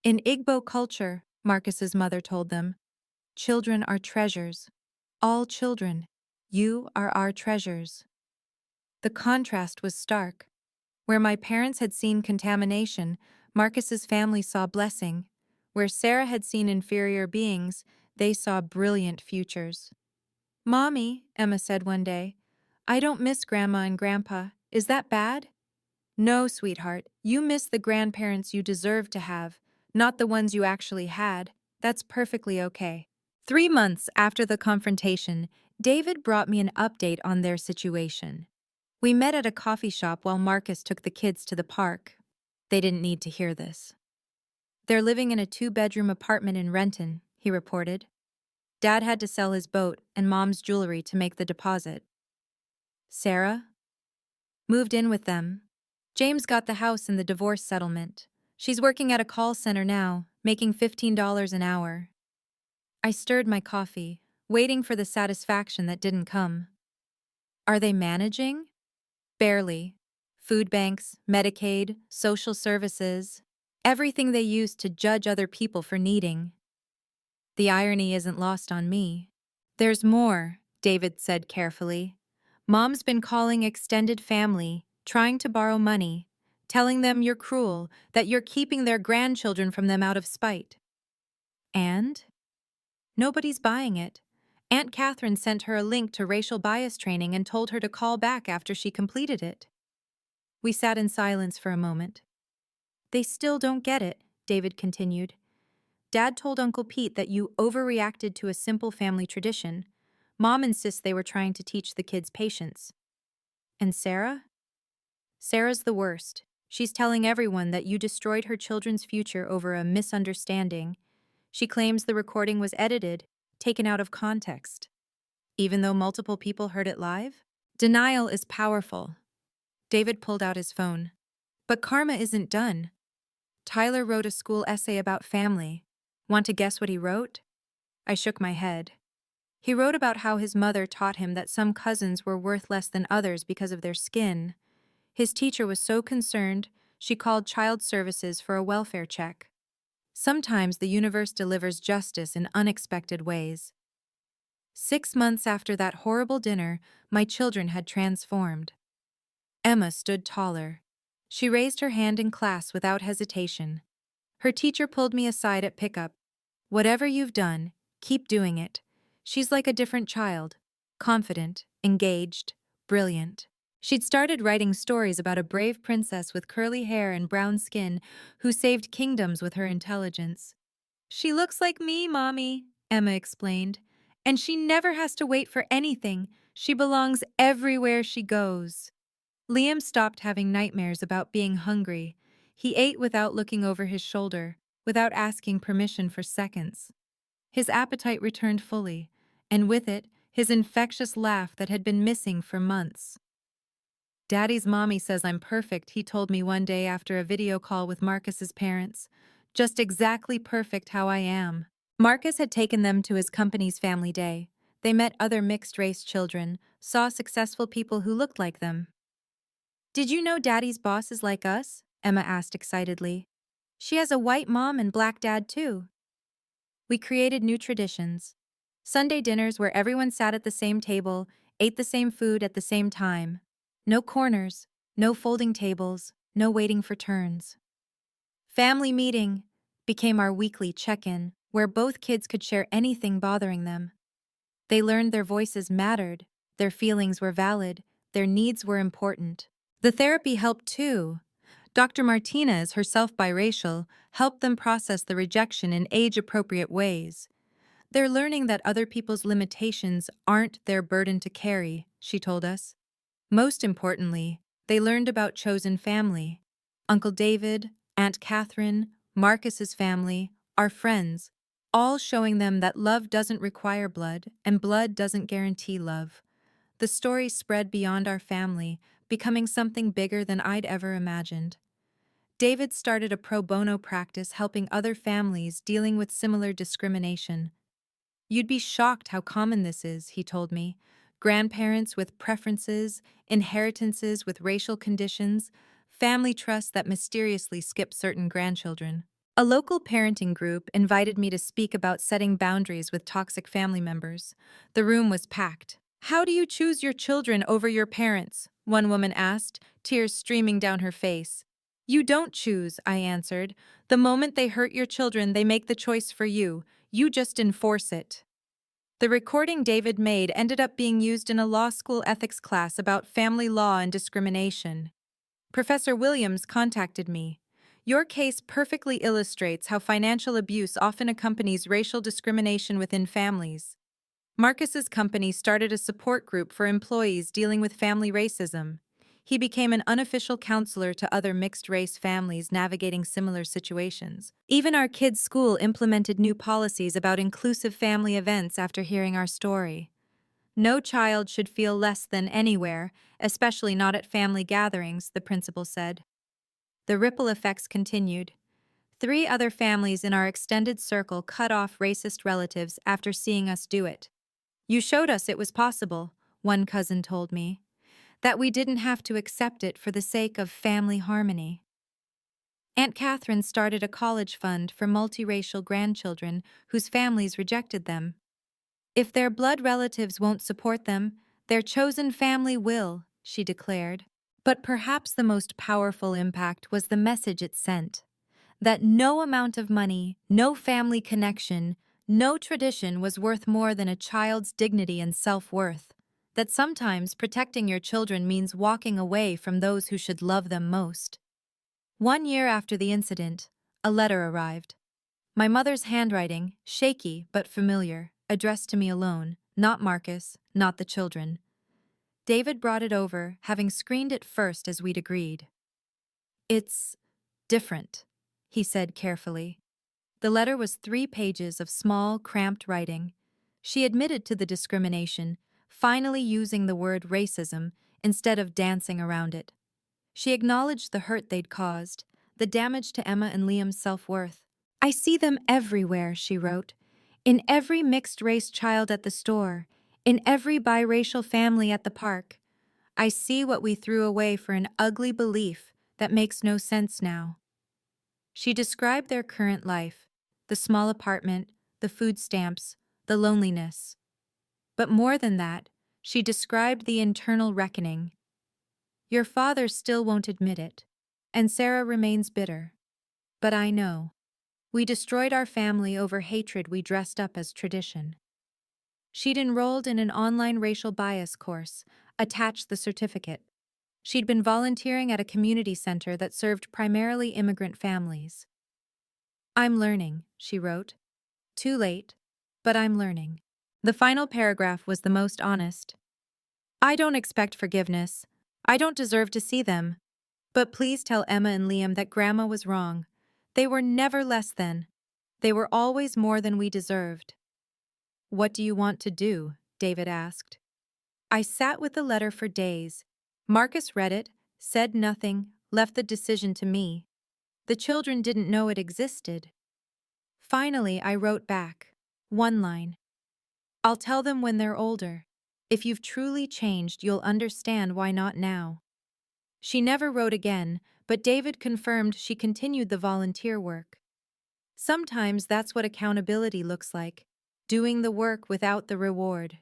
"In Igbo culture," Marcus's mother told them, "children are treasures. All children. You are our treasures." The contrast was stark. Where my parents had seen contamination, Marcus's family saw blessing. Where Sarah had seen inferior beings, they saw brilliant futures. "Mommy," Emma said one day, "I don't miss Grandma and Grandpa. Is that bad?" "No, sweetheart, you miss the grandparents you deserve to have, not the ones you actually had. That's perfectly okay." 3 months after the confrontation, David brought me an update on their situation. We met at a coffee shop while Marcus took the kids to the park. They didn't need to hear this. "They're living in a 2-bedroom apartment in Renton," he reported. "Dad had to sell his boat and Mom's jewelry to make the deposit." "Sarah?" "Moved in with them. James got the house in the divorce settlement. She's working at a call center now, making $15 an hour." I stirred my coffee, waiting for the satisfaction that didn't come. "Are they managing?" "Barely. Food banks, Medicaid, social services, everything they use to judge other people for needing." The irony isn't lost on me. "There's more," David said carefully. "Mom's been calling extended family, trying to borrow money, telling them you're cruel, that you're keeping their grandchildren from them out of spite." And? Nobody's buying it. Aunt Catherine sent her a link to racial bias training and told her to call back after she completed it. We sat in silence for a moment. "They still don't get it," David continued. "Dad told Uncle Pete that you overreacted to a simple family tradition. Mom insists they were trying to teach the kids patience." "And Sarah?" "Sarah's the worst. She's telling everyone that you destroyed her children's future over a misunderstanding. She claims the recording was edited, taken out of context, even though multiple people heard it live." Denial is powerful. David pulled out his phone. "But karma isn't done. Tyler wrote a school essay about family. Want to guess what he wrote?" I shook my head. "He wrote about how his mother taught him that some cousins were worth less than others because of their skin. His teacher was so concerned, she called child services for a welfare check. Sometimes the universe delivers justice in unexpected ways." 6 months after that horrible dinner, my children had transformed. Emma stood taller. She raised her hand in class without hesitation. Her teacher pulled me aside at pickup. "Whatever you've done, keep doing it." She's like a different child. Confident, engaged, brilliant. She'd started writing stories about a brave princess with curly hair and brown skin who saved kingdoms with her intelligence. "She looks like me, Mommy," Emma explained. "And she never has to wait for anything. She belongs everywhere she goes." Liam stopped having nightmares about being hungry. He ate without looking over his shoulder, without asking permission for seconds. His appetite returned fully, and with it, his infectious laugh that had been missing for months. "Daddy's mommy says I'm perfect," he told me one day after a video call with Marcus's parents. "Just exactly perfect how I am." Marcus had taken them to his company's family day. They met other mixed-race children, saw successful people who looked like them. "Did you know Daddy's boss is like us?" Emma asked excitedly. "She has a white mom and black dad too." We created new traditions. Sunday dinners where everyone sat at the same table, ate the same food at the same time. No corners, no folding tables, no waiting for turns. Family meeting became our weekly check-in, where both kids could share anything bothering them. They learned their voices mattered, Their feelings were valid, their needs were important. The therapy helped too. Dr. Martinez, herself biracial, helped them process the rejection in age-appropriate ways. They're learning that other people's limitations aren't their burden to carry, she told us. Most importantly, they learned about chosen family. Uncle David, Aunt Catherine, Marcus's family, our friends, all showing them that love doesn't require blood and blood doesn't guarantee love. The story spread beyond our family, becoming something bigger than I'd ever imagined. David started a pro bono practice helping other families dealing with similar discrimination. You'd be shocked how common this is, he told me. Grandparents with preferences, inheritances with racial conditions, family trusts that mysteriously skip certain grandchildren. A local parenting group invited me to speak about setting boundaries with toxic family members. The room was packed. How do you choose your children over your parents? One woman asked, tears streaming down her face. You don't choose, I answered. The moment they hurt your children, they make the choice for you. You just enforce it. The recording David made ended up being used in a law school ethics class about family law and discrimination. Professor Williams contacted me. Your case perfectly illustrates how financial abuse often accompanies racial discrimination within families. Marcus's company started a support group for employees dealing with family racism. He became an unofficial counselor to other mixed-race families navigating similar situations. Even our kids' school implemented new policies about inclusive family events after hearing our story. No child should feel less than anywhere, especially not at family gatherings, the principal said. The ripple effects continued. 3 other families in our extended circle cut off racist relatives after seeing us do it. You showed us it was possible, one cousin told me. That we didn't have to accept it for the sake of family harmony. Aunt Catherine started a college fund for multiracial grandchildren whose families rejected them. If their blood relatives won't support them, their chosen family will, she declared. But perhaps the most powerful impact was the message it sent. That no amount of money, no family connection, no tradition was worth more than a child's dignity and self-worth. That sometimes protecting your children means walking away from those who should love them most. 1 year after the incident, a letter arrived. My mother's handwriting, shaky but familiar, addressed to me alone, not Marcus, not the children. David brought it over, having screened it first as we'd agreed. It's different, he said carefully. The letter was 3 pages of small, cramped writing. She admitted to the discrimination, finally using the word racism instead of dancing around it. She acknowledged the hurt they'd caused, the damage to Emma and Liam's self-worth. I see them everywhere, she wrote. In every mixed-race child at the store, in every biracial family at the park. I see what we threw away for an ugly belief that makes no sense now. She described their current life, the small apartment, the food stamps, the loneliness. But more than that, she described the internal reckoning. Your father still won't admit it, and Sarah remains bitter. But I know. We destroyed our family over hatred we dressed up as tradition. She'd enrolled in an online racial bias course, attached the certificate. She'd been volunteering at a community center that served primarily immigrant families. I'm learning, she wrote. Too late, but I'm learning. The final paragraph was the most honest. I don't expect forgiveness. I don't deserve to see them. But please tell Emma and Liam that Grandma was wrong. They were never less than. They were always more than we deserved. What do you want to do? David asked. I sat with the letter for days. Marcus read it, said nothing, left the decision to me. The children didn't know it existed. Finally, I wrote back. 1 line. I'll tell them when they're older. If you've truly changed, you'll understand why not now. She never wrote again, but David confirmed she continued the volunteer work. Sometimes that's what accountability looks like, doing the work without the reward.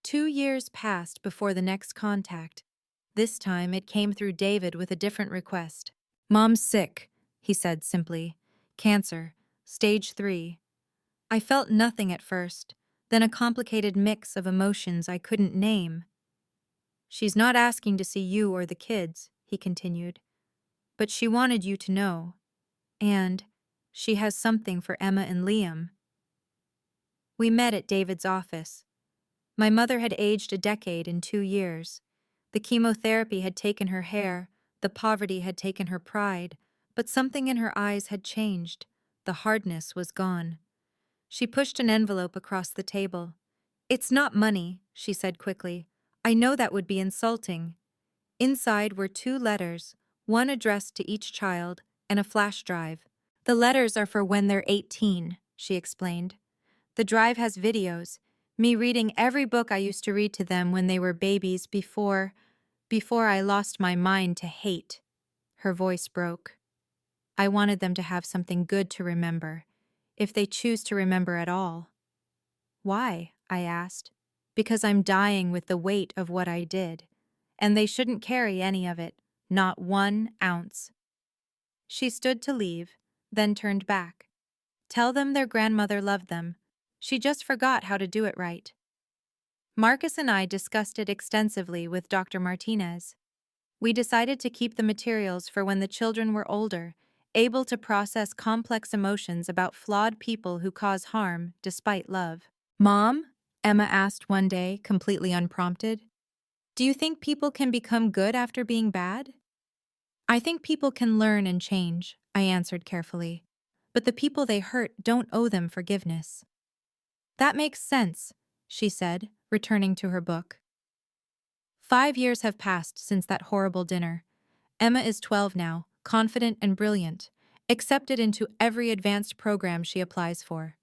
2 years passed before the next contact. This time it came through David with a different request. Mom's sick, he said simply. Cancer, stage 3. I felt nothing at first. then a complicated mix of emotions I couldn't name. "She's not asking to see you or the kids," he continued, "but she wanted you to know. And she has something for Emma and Liam." We met at David's office. My mother had aged a decade in 2 years. The chemotherapy had taken her hair, the poverty had taken her pride, but something in her eyes had changed. The hardness was gone. She pushed an envelope across the table. "It's not money," she said quickly. "I know that would be insulting." Inside were 2 letters, one addressed to each child, and a flash drive. "The letters are for when they're 18, she explained. "The drive has videos, me reading every book I used to read to them when they were babies before I lost my mind to hate." Her voice broke. "I wanted them to have something good to remember, if they choose to remember at all." "Why?" I asked. "Because I'm dying with the weight of what I did, and they shouldn't carry any of it, not 1 ounce." She stood to leave, then turned back. "Tell them their grandmother loved them. She just forgot how to do it right." Marcus and I discussed it extensively with Dr. Martinez. We decided to keep the materials for when the children were older, able to process complex emotions about flawed people who cause harm despite love. "Mom," Emma asked one day, completely unprompted, "do you think people can become good after being bad?" "I think people can learn and change," I answered carefully. "But the people they hurt don't owe them forgiveness." "That makes sense," she said, returning to her book. 5 years have passed since that horrible dinner. Emma is 12 now, confident and brilliant, accepted into every advanced program she applies for.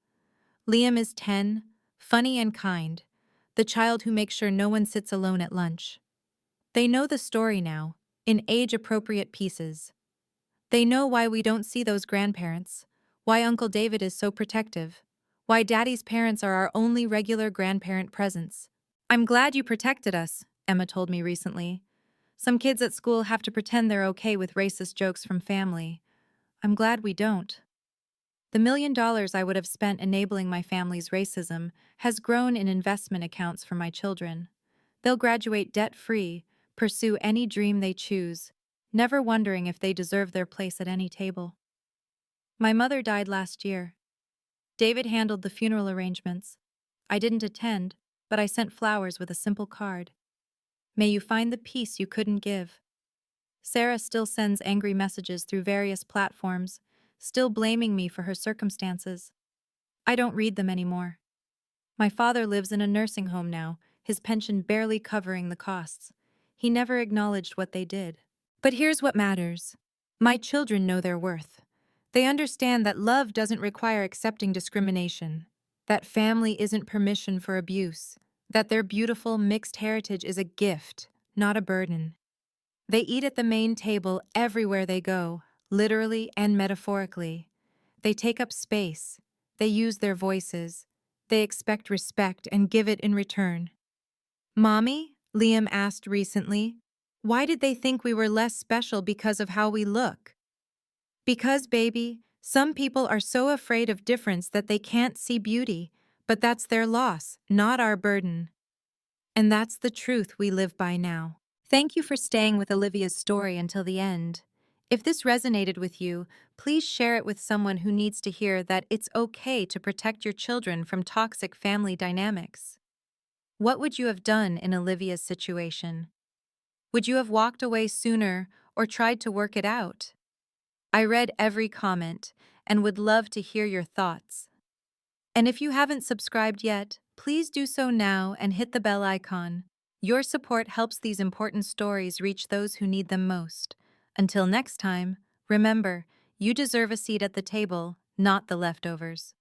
Liam is 10, funny and kind, the child who makes sure no one sits alone at lunch. They know the story now, in age-appropriate pieces. They know why we don't see those grandparents, why Uncle David is so protective, why Daddy's parents are our only regular grandparent presence. "I'm glad you protected us," Emma told me recently. "Some kids at school have to pretend they're okay with racist jokes from family. I'm glad we don't." The $1 million I would have spent enabling my family's racism has grown in investment accounts for my children. They'll graduate debt-free, pursue any dream they choose, never wondering if they deserve their place at any table. My mother died last year. David handled the funeral arrangements. I didn't attend, but I sent flowers with a simple card. "May you find the peace you couldn't give." Sarah still sends angry messages through various platforms, still blaming me for her circumstances. I don't read them anymore. My father lives in a nursing home now, his pension barely covering the costs. He never acknowledged what they did. But here's what matters. My children know their worth. They understand that love doesn't require accepting discrimination, that family isn't permission for abuse, that their beautiful mixed heritage is a gift, not a burden. They eat at the main table everywhere they go, literally and metaphorically. They take up space. They use their voices. They expect respect and give it in return. "Mommy," Liam asked recently, "why did they think we were less special because of how we look?" "Because, baby, some people are so afraid of difference that they can't see beauty, but that's their loss, not our burden." And that's the truth we live by now. Thank you for staying with Olivia's story until the end. If this resonated with you, please share it with someone who needs to hear that it's okay to protect your children from toxic family dynamics. What would you have done in Olivia's situation? Would you have walked away sooner or tried to work it out? I read every comment and would love to hear your thoughts. And if you haven't subscribed yet, please do so now and hit the bell icon. Your support helps these important stories reach those who need them most. Until next time, remember, you deserve a seat at the table, not the leftovers.